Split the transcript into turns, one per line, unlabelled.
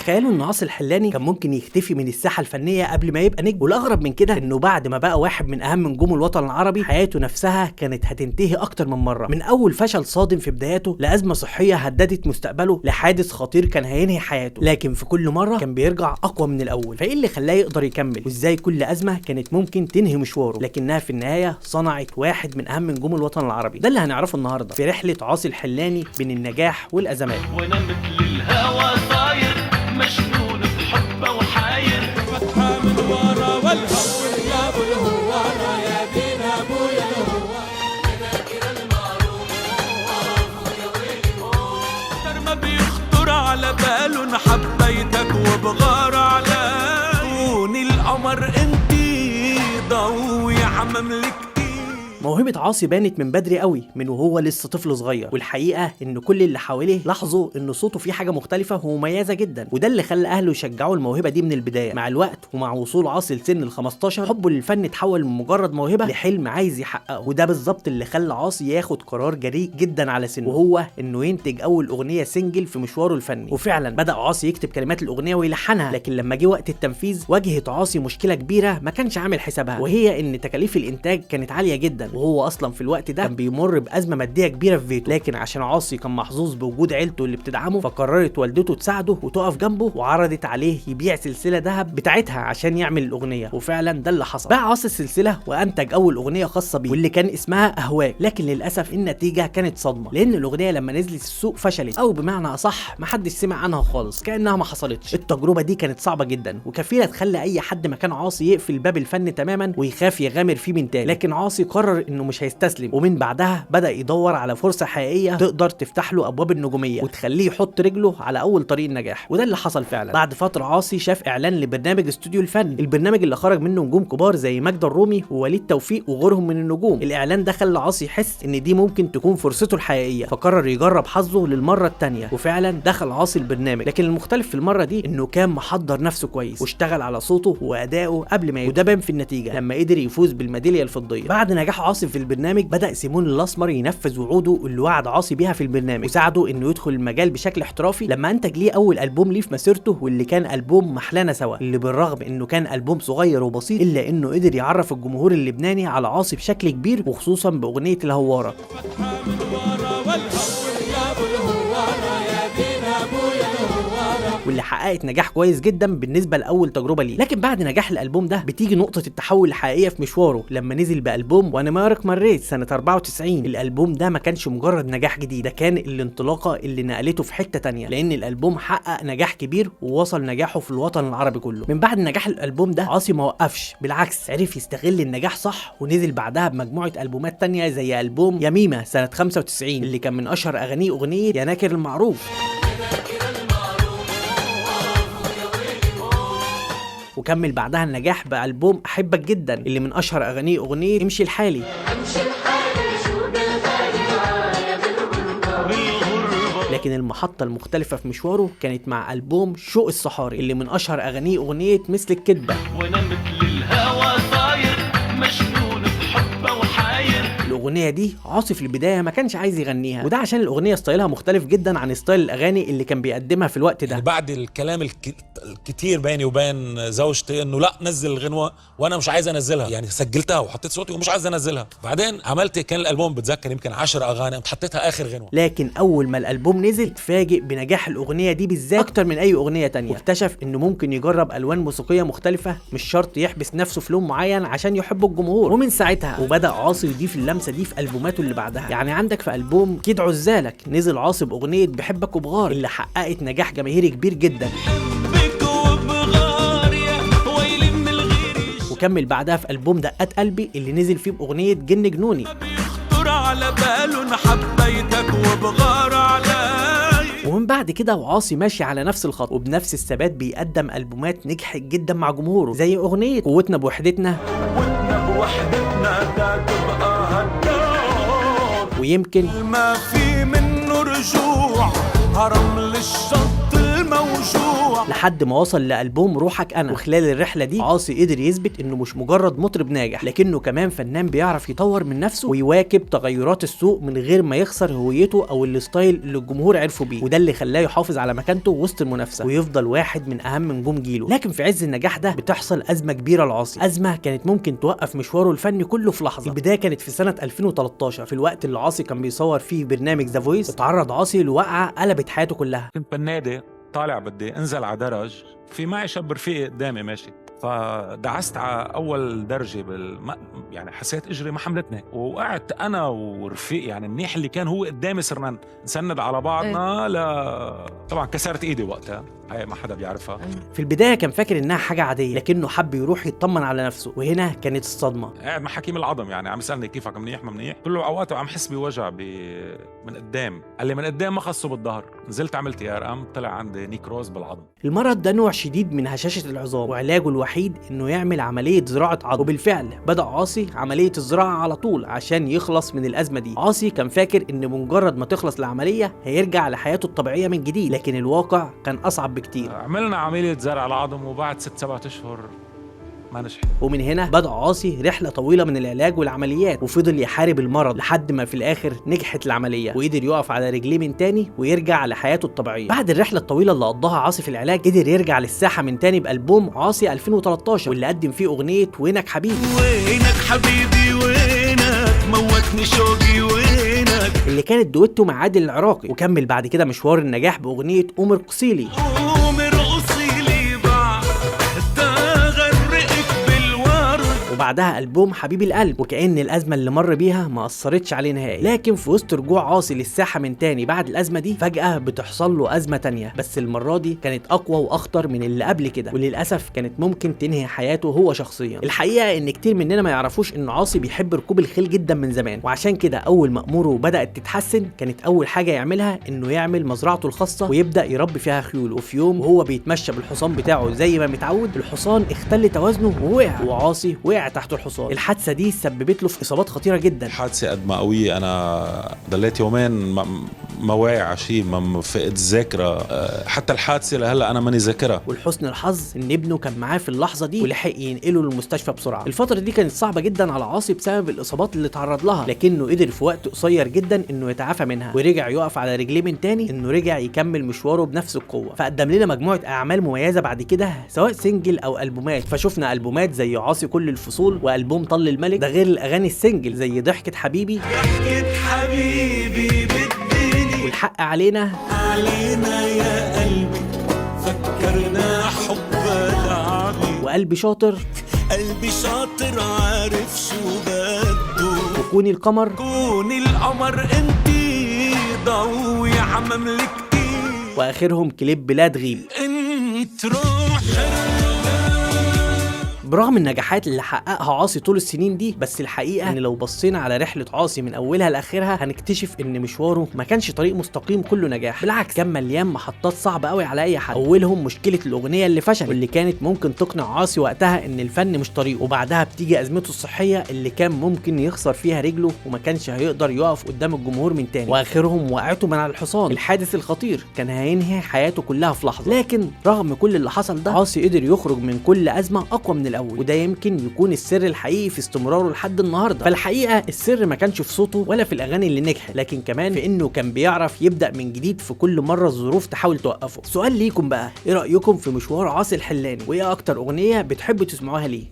تخيلوا ان عاصي الحلاني كان ممكن يختفي من الساحه الفنيه قبل ما يبقى نجم، والاغرب من كده انه بعد ما بقى واحد من اهم نجوم الوطن العربي حياته نفسها كانت هتنتهي اكتر من مره، من اول فشل صادم في بداياته لازمه صحيه هددت مستقبله لحادث خطير كان هينهي حياته، لكن في كل مره كان بيرجع اقوى من الاول. فايه اللي خلاه يقدر يكمل، وازاي كل ازمه كانت ممكن تنهي مشواره لكنها في النهايه صنعت واحد من اهم نجوم الوطن العربي؟ ده اللي هنعرفه النهارده في رحله عاصي الحلاني بين النجاح والازمات.
وانا مثل الهوى طاير مجنون بحبه وحاير فتحه من ورا والهوى يا ابو الهوانه يا دين ابويا الهوانه ذاكر المعروف يا ويلي اكتر ما بيخطر على باله حبيتك وبغار على كوني القمر انتي ضوي عمملك.
موهبة عاصي بانت من بدري قوي، من وهو لسه طفل صغير، والحقيقة ان كل اللي حواليه لاحظوا ان صوته فيه حاجة مختلفة ومميزة جدا، وده اللي خلى اهله يشجعوا الموهبة دي من البداية. مع الوقت ومع وصول عاصي لسن ال15 حبه للفن اتحول من مجرد موهبة لحلم عايز يحققه، وده بالظبط اللي خلى عاصي ياخد قرار جريء جدا على سنه، وهو انه ينتج اول اغنية سنجل في مشواره الفني. وفعلا بدأ عاصي يكتب كلمات الاغنية ويلحنها، لكن لما جه وقت التنفيذ واجهت عاصي مشكلة كبيرة ما كانش عامل حسابها، وهي ان تكاليف الانتاج كانت عالية جدا، وهو اصلا في الوقت ده كان بيمر بازمه ماديه كبيره في بيته. لكن عشان عاصي كان محظوظ بوجود عيلته اللي بتدعمه، فقررت والدته تساعده وتقف جنبه، وعرضت عليه يبيع سلسله ذهب بتاعتها عشان يعمل الاغنيه، وفعلا ده اللي حصل. باع عاصي السلسله وانتج اول اغنيه خاصه بيه واللي كان اسمها اهواك، لكن للاسف النتيجه كانت صدمه، لان الاغنيه لما نزلت السوق فشلت، او بمعنى اصح محدش سمع عنها خالص، كانها ما حصلتش. التجربه دي كانت صعبه جدا وكفيله تخلي اي حد مكان عاصي يقفل باب الفن تماما ويخاف يغامر فيه من تاني، لكن عاصي قرر انه مش هيستسلم، ومن بعدها بدأ يدور على فرصة حقيقية تقدر تفتح له أبواب النجومية وتخليه يحط رجله على أول طريق النجاح، وده اللي حصل فعلا. بعد فترة عاصي شاف إعلان لبرنامج استوديو الفن، البرنامج اللي خرج منه نجوم كبار زي ماجدة الرومي ووليد توفيق وغيرهم من النجوم. الإعلان ده خلى عاصي يحس إن دي ممكن تكون فرصته الحقيقية، فقرر يجرب حظه للمرة الثانية، وفعلا دخل عاصي البرنامج، لكن المختلف في المرة دي إنه كان محضر نفسه كويس واشتغل على صوته وأدائه قبل ما وده بان في النتيجة لما قدر يفوز بالميدالية الفضية. بعد نجاح عاصي في البرنامج بدأ سيمون الاسمر ينفذ وعوده اللي وعد عاصي بيها في البرنامج، وساعده انه يدخل المجال بشكل احترافي لما انتج ليه اول البوم ليه في مسيرته، واللي كان البوم محلانا سوا، اللي بالرغم انه كان البوم صغير وبسيط الا انه قدر يعرف الجمهور اللبناني على عاصي بشكل كبير، وخصوصا باغنيه الهواره. واللي حققت نجاح كويس جدا بالنسبه لاول تجربه ليه. لكن بعد نجاح الالبوم ده بتيجي نقطه التحول الحقيقيه في مشواره لما نزل بالبوم وانا مارك مريت سنه 94. الالبوم ده ما كانش مجرد نجاح جديد، ده كان الانطلاقه اللي نقلته في حته تانية، لان الالبوم حقق نجاح كبير ووصل نجاحه في الوطن العربي كله. من بعد نجاح الالبوم ده عاصي ما وقفش، بالعكس عرف يستغل النجاح صح، ونزل بعدها بمجموعه البومات تانية زي البوم يميمه سنه 95 اللي كان من اشهر اغانيه اغنيه يا ناكر المعروف، وكمل بعدها النجاح بألبوم أحبك جدا اللي من أشهر أغانيه أغنية امشي الحالي. لكن المحطة المختلفة في مشواره كانت مع ألبوم شوق الصحاري اللي من أشهر أغانيه أغنية مثل الكدبة.
وانا مثل الهوى طاير مجنون بحبه وحاير.
الأغنية دي عاصي في البداية ما كانش عايز يغنيها، وده عشان الأغنية ستايلها مختلف جدا عن ستايل الأغاني اللي كان بيقدمها في الوقت ده.
بعد الكلام الكتير بيني وبين زوجتي انه لا نزل الغنوة وانا مش عايز انزلها، يعني سجلتها وحطيت صوتي ومش عايز انزلها. بعدين عملت كان الالبوم بتذكر يمكن 10 اغاني حطيتها اخر غنوة.
لكن اول ما الالبوم نزل اتفاجئ بنجاح الاغنية دي بالذات اكتر من اي اغنية تانية، واكتشف انه ممكن يجرب الوان موسيقية مختلفة، مش شرط يحبس نفسه في لون معين عشان يحب الجمهور. ومن ساعتها وبدأ عاصي يضيف اللمسة دي في البوماته اللي بعدها. يعني عندك في البوم كيد عزالك نزل عاصي باغنية بحبك وبغار اللي حققت نجاح جماهيري كبير جدا، وكمل بعدها في ألبوم دقات قلبي اللي نزل فيه بأغنية جن جنوني.
على باله حبيتك وبغار علي.
ومن بعد كده وعاصي ماشي على نفس الخط وبنفس الثبات بيقدم ألبومات نجحت جدا مع جمهوره زي أغنية قوتنا بوحدتنا
ده تبقى هالدار،
ويمكن
ما في منه رجوع هرم للشط الموجود. وجوع.
لحد ما وصل لألبوم روحك أنا. وخلال الرحلة دي عاصي قدر يثبت إنه مش مجرد مطرب ناجح، لكنه كمان فنان بيعرف يطور من نفسه ويواكب تغيرات السوق من غير ما يخسر هويته أو الستايل اللي الجمهور عرفه بيه، وده اللي خلاه يحافظ على مكانته وسط المنافسة ويفضل واحد من أهم نجوم جيله. لكن في عز النجاح ده بتحصل أزمة كبيرة لعاصي، أزمة كانت ممكن توقف مشواره الفني كله في لحظة. البداية كانت في سنة 2013 في الوقت اللي عاصي كان بيصور فيه برنامج ذا فويس. اتعرض عاصي لوقعة قلبت حياته كلها.
كنت بالنادي طالع بدي انزل على درج، في معي شاب رفيقي قدامي ماشي، فدعست على اول درجه يعني حسيت اجري ما حملتني، وقعدت انا ورفيقي يعني منيح اللي كان هو قدامي، صرنا نسند على بعضنا. طبعا كسرت ايدي وقتها، هاي ما حدا بيعرفها.
في البدايه كان فاكر انها حاجه عاديه، لكنه حب يروح يطمن على نفسه، وهنا كانت الصدمه.
قاعد مع حكيم العظم يعني عم يسالني كيفك، منيح ما منيح؟ قلت له اوقات عم حس بوجع من قدام. قال لي من قدام ما خصه بالظهر. نزلت عملت ام طلع عندي نيكروز بالعظم.
المرض ده نوع شديد من هشاشه العظام، وعلاجه الوحيد انه يعمل عمليه زراعه عظم. وبالفعل بدا عاصي عمليه الزراعه على طول عشان يخلص من الازمه دي. عاصي كان فاكر ان بمجرد ما تخلص العمليه هيرجع لحياته الطبيعيه من جديد، لكن الواقع كان اصعب بكتير.
عملنا عمليه زرع العظم وبعد 6-7 اشهر ما نجحت.
ومن هنا بدأ عاصي رحلة طويلة من العلاج والعمليات، وفضل يحارب المرض لحد ما في الآخر نجحت العملية وقدر يقف على رجليه من تاني ويرجع لحياته الطبيعية. بعد الرحلة الطويلة اللي قضاها عاصي في العلاج قدر يرجع للساحة من تاني بألبوم عاصي 2013 واللي قدم فيه أغنية وينك حبيبي.
وينك حبيبي وينك موتني شوقي وينك،
اللي كانت دويتو مع عادل العراقي، وكمل بعد كده مشوار النجاح بأغنية قوم ارقصيلي. وبعدها ألبوم حبيب القلب، وكأن الأزمة اللي مر بيها ما أثرتش عليه نهائي. لكن في وسط رجوع عاصي للساحة من تاني بعد الأزمة دي فجأة بتحصل له أزمة تانية، بس المرة دي كانت أقوى وأخطر من اللي قبل كده، وللأسف كانت ممكن تنهي حياته هو شخصيا. الحقيقة إن كتير مننا ما يعرفوش إن عاصي بيحب ركوب الخيل جدا من زمان، وعشان كده أول ما أموره بدأت تتحسن كانت أول حاجة يعملها إنه يعمل مزرعته الخاصة ويبدأ يربي فيها خيول. وفي يوم وهو بيتمشى بالحصان بتاعه زي ما متعود، الحصان اختل توازنه ووقع، وعاصي وقع تحت الحصان. الحادثه دي سببت له في اصابات خطيره جدا.
حادثه قد ما قويه، انا ضليت يومين ما واعي على شيء، ما فقد الذاكره، حتى الحادثه لهلا انا ماني ذاكرها.
ولحسن الحظ ان ابنه كان معاه في اللحظه دي ولحق ينقله للمستشفى بسرعه. الفتره دي كانت صعبه جدا على عاصي بسبب الاصابات اللي اتعرض لها، لكنه قدر في وقت قصير جدا انه يتعافى منها ورجع يقف على رجليه من تاني، انه رجع يكمل مشواره بنفس القوه. فقدم لنا مجموعه اعمال مميزه بعد كده سواء سنجل او البومات. فشفنا البومات زي عاصي كل الفصول، والبوم طل الملك، ده غير الاغاني السنجل زي ضحكة حبيبي،
ضحكة حبيبي بالدنيا،
والحق علينا
يا قلبي فكرنا حب لعبي،
وقلبي شاطر،
قلبي شاطر عارف شو بده،
وكوني القمر،
كوني القمر انتي ضوي على مملكتي،
واخرهم كليب بلاد غيب.
انت روحي.
برغم النجاحات اللي حققها عاصي طول السنين دي، بس الحقيقه ان لو بصينا على رحله عاصي من اولها لاخرها هنكتشف ان مشواره ما كانش طريق مستقيم كله نجاح، بالعكس كان مليان محطات صعبه قوي على اي حد. اولهم مشكله الاغنيه اللي فشلت واللي كانت ممكن تقنع عاصي وقتها ان الفن مش طريقه، وبعدها بتيجي ازمته الصحيه اللي كان ممكن يخسر فيها رجله وما كانش هيقدر يقف قدام الجمهور من تاني، واخرهم وقعته من على الحصان. الحادث الخطير كان هينهي حياته كلها في لحظه، لكن رغم كل اللي حصل ده عاصي قدر يخرج من كل ازمه اقوى من الاول، وده يمكن يكون السر الحقيقي في استمراره لحد النهارده. فالحقيقه السر ما كانش في صوته ولا في الاغاني اللي نجحت، لكن كمان في انه كان بيعرف يبدا من جديد في كل مره الظروف تحاول توقفه. سؤال ليكم بقى، ايه رايكم في مشوار عاصي الحلاني؟ وايه اكتر اغنيه بتحبوا تسمعوها ليه؟